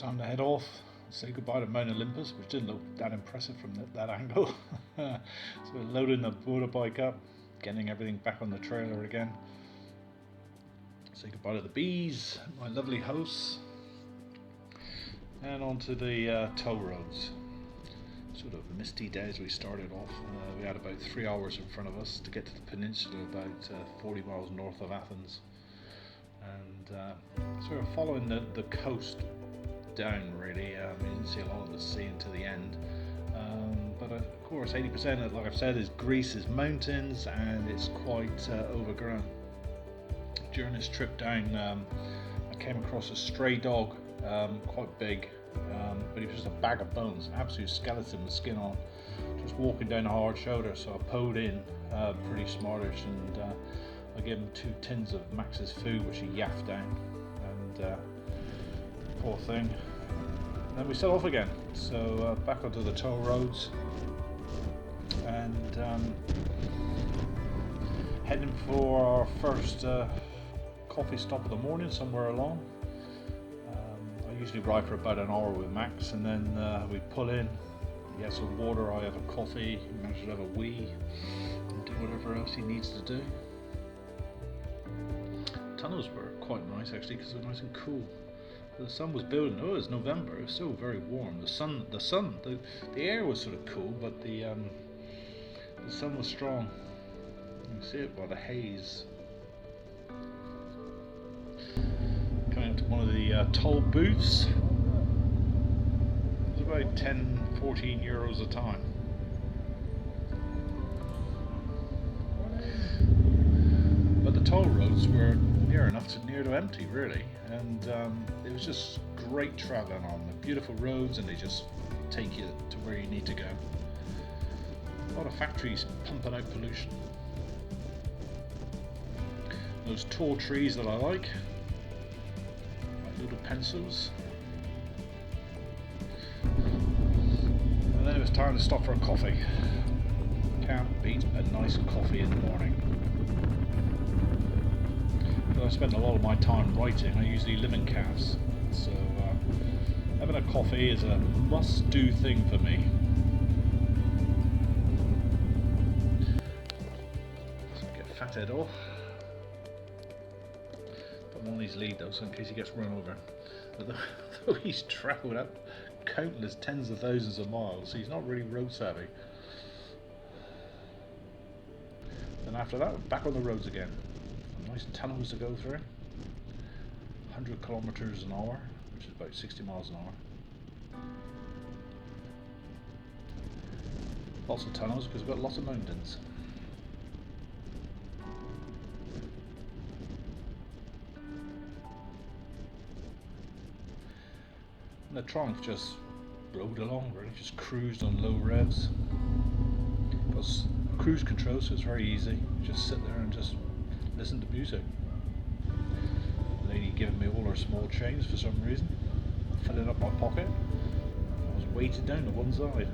time to head off, say goodbye to Mount Olympus, which didn't look that impressive from that angle. So we're loading the motorbike up, getting everything back on the trailer again. Say goodbye to the bees, my lovely hosts, and onto the toll roads. Sort of misty days we started off. We had about 3 hours in front of us to get to the peninsula, about 40 miles north of Athens. And so we're following the coast down really. We didn't see a lot of the sea until the end. But of course 80%, like I've said, is Greece, is mountains, and it's quite overgrown. During this trip down, I came across a stray dog, quite big, but he was just a bag of bones, an absolute skeleton with skin on, just walking down a hard shoulder. So I pulled in, pretty smartish, and I gave him 2 tins of Max's food, which he yaffed down, and poor thing. And then we set off again, so back onto the toll roads, and heading for our first coffee stop of the morning somewhere along. I usually ride for about an hour with Max, and then we pull in, he has some water, I have a coffee, he manages to have a wee, and do whatever else he needs to do. Tunnels were quite nice actually, because they were nice and cool. The sun was building. Oh, it was November. It was still very warm. The air was sort of cool, but the sun was strong. You can see it by the haze. Coming up to one of the toll booths. It was about 10-14 euros a time. But the toll roads were near to empty really, and it was just great travelling on the beautiful roads, and they just take you to where you need to go. A lot of factories pumping out pollution. Those tall trees that I like little pencils. And then it was time to stop for a coffee. Can't beat a nice coffee in the morning. I spend a lot of my time writing. I usually live in cafes, so having a coffee is a must-do thing for me. So get Fathead off. Put him on his lead though, so in case he gets run over. Though he's travelled up countless tens of thousands of miles, so he's not really road savvy. Then after that, back on the roads again. Nice tunnels to go through. 100 kilometers an hour, which is about 60 miles an hour. Lots of tunnels because we've got lots of mountains. And the trunk just rode along, really, just cruised on low revs. Got cruise control, so it's very easy. Just sit there and just listen to music. The lady giving me all her small change for some reason, filling up my pocket. I was weighted down to one side.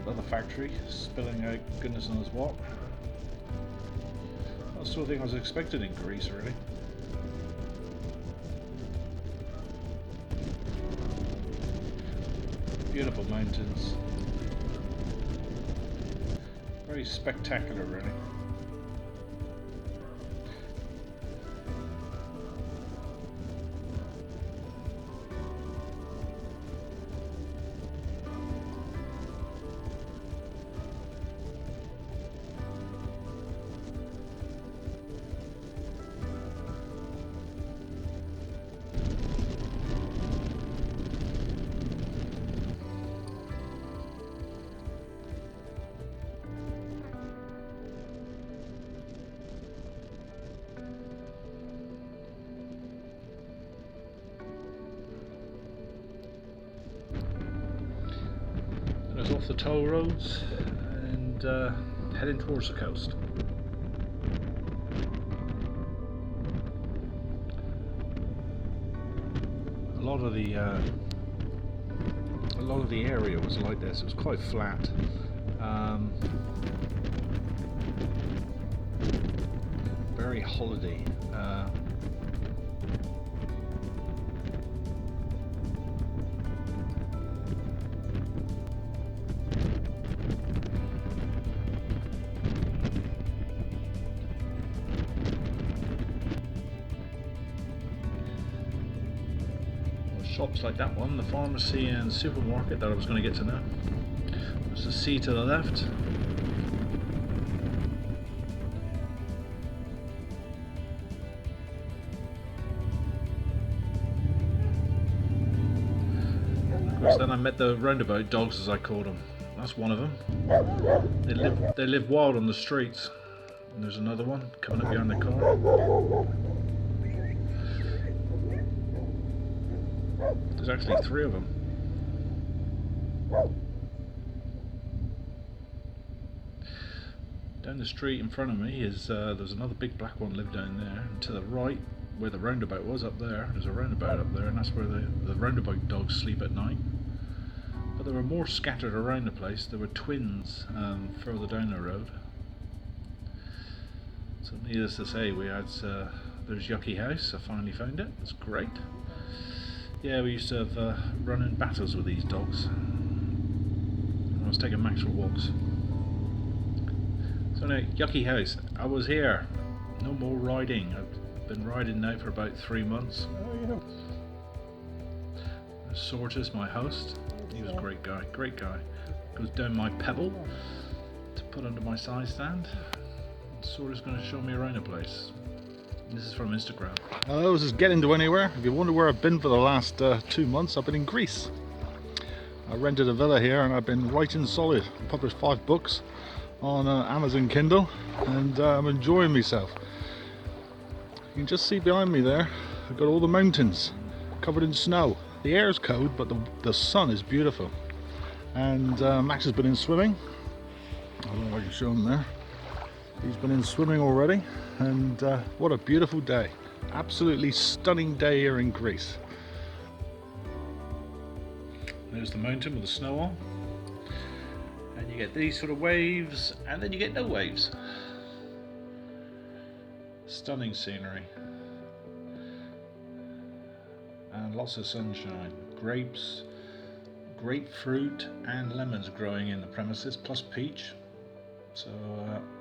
Another factory spilling out goodness knows what. That's the sort of thing I was expecting in Greece, really. Beautiful mountains. Very spectacular, really. Off the toll roads and heading towards the coast. A lot of the area was like this. It was quite flat. very holiday. Shops like that one, the pharmacy and supermarket that I was going to get to know. There's a sea to the left. Of course, then I met the roundabout dogs, as I called them. That's one of them. They live wild on the streets. And there's another one coming up behind the car. There's actually 3 of them. Down the street in front of me is there's another big black one lived down there. And to the right, where the roundabout was up there's a roundabout up there, and that's where the roundabout dogs sleep at night. But there were more scattered around the place. There were twins further down the road. So needless to say, we had there's Yuki house. I finally found it. It's great. Yeah, we used to have running battles with these dogs. I was taking Max for walks. So now, Yuki house. I was here. No more riding. I've been riding now for about 3 months. Sortis, my host, he was a great guy. Goes down my pebble to put under my side stand. Sortis going to show me around the place. This is from Instagram. This is getting to anywhere. If you wonder where I've been for the last 2 months, I've been in Greece. I rented a villa here and I've been writing solid. I published 5 books on Amazon Kindle and I'm enjoying myself. You can just see behind me there, I've got all the mountains covered in snow. The air's cold, but the sun is beautiful. And Max has been in swimming. I don't know if I can show him there. He's been in swimming already, and what a beautiful day. Absolutely stunning day here in Greece. There's the mountain with the snow on. And you get these sort of waves, and then you get no waves. Stunning scenery. And lots of sunshine. Grapes, grapefruit and lemons growing in the premises, plus peach. So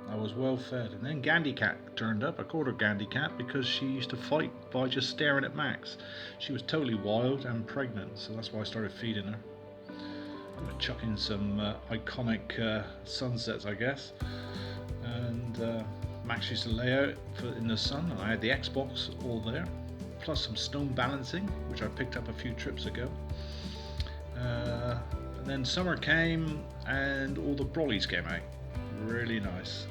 I was well fed. And then Gandhi Cat turned up. I called her Gandhi Cat because she used to fight by just staring at Max. She was totally wild and pregnant, so that's why I started feeding her. I'm gonna chuck in some iconic sunsets, I guess. And Max used to lay out in the sun, and I had the Xbox all there, plus some stone balancing, which I picked up a few trips ago. And then summer came, and all the brollies came out. Really nice.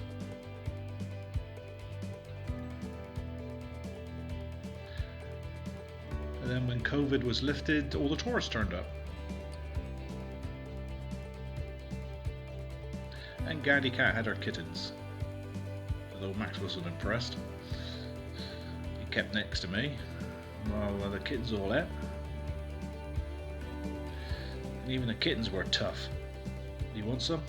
And then when COVID was lifted, all the tourists turned up. And Gandhi Cat had her kittens. Although Max wasn't impressed. He kept next to me while the kittens all ate. And even the kittens were tough. Do you want some?